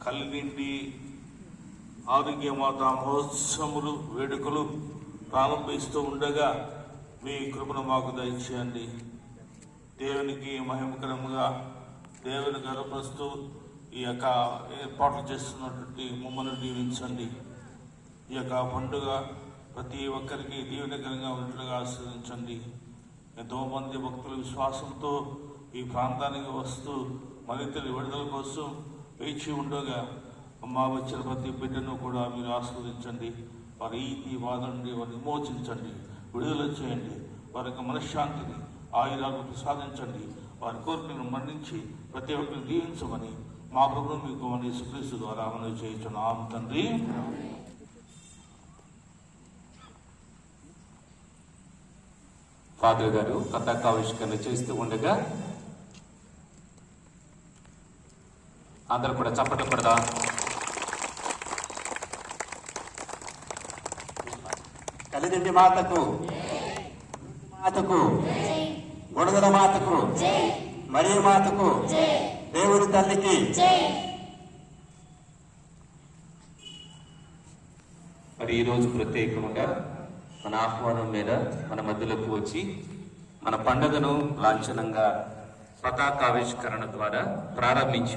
కలిగిండి ఆరోగ్యమాత మహోత్సవములు వేడుకలు ప్రారంభిస్తూ ఉండగా మీ కృపను మాకు దయచేయండి. దేవునికి మహిమకరంగా దేవుని గర్వపరుస్తూ ఈ యొక్క ఏర్పాట్లు చేస్తున్నటువంటి మమ్మల్ని దీవించండి. ఈ యొక్క పండుగ ప్రతి ఒక్కరికి దీవెనకరంగా ఉన్నట్లుగా ఆశీర్వదించండి. ఎంతోమంది భక్తుల విశ్వాసంతో ఈ ప్రాంతానికి వస్తూ మరింతటి విడుదల కోసం వేచి ఉండగా మా వచ్చిన ప్రతి బిడ్డను కూడా మీరు ఆస్వాదించండి. వారి ఈ బాధ నుండి వారిని విమోచించండి, విడుదల చేయండి. వారి యొక్క మనశ్శాంతిని ఆయురాలను ప్రసాదించండి. వారి కోరికలను మన్నించి ప్రతి ఒక్కరిని దీవించమని మా ప్రభువు మీకు అని యేసుక్రీస్తు ద్వారా మనవి చేయుచున్నాం తండ్రి. ఫాదర్ గారు పతాకావిష్కరణ చేస్తూ ఉండగా అందరూ కూడా చప్పట్లు కొడదాం. కలిదిండి మాతకు, మాతకు, బుడదల మాతకు, మరియ మాతకు, దేవుని తల్లికి. మరి ఈరోజు ప్రత్యేకంగా మన ఆహ్వానం మీద మన మధ్యలోకి వచ్చి మన పండుగను లాంఛనంగా పతాకావిష్కరణ ద్వారా ప్రారంభించి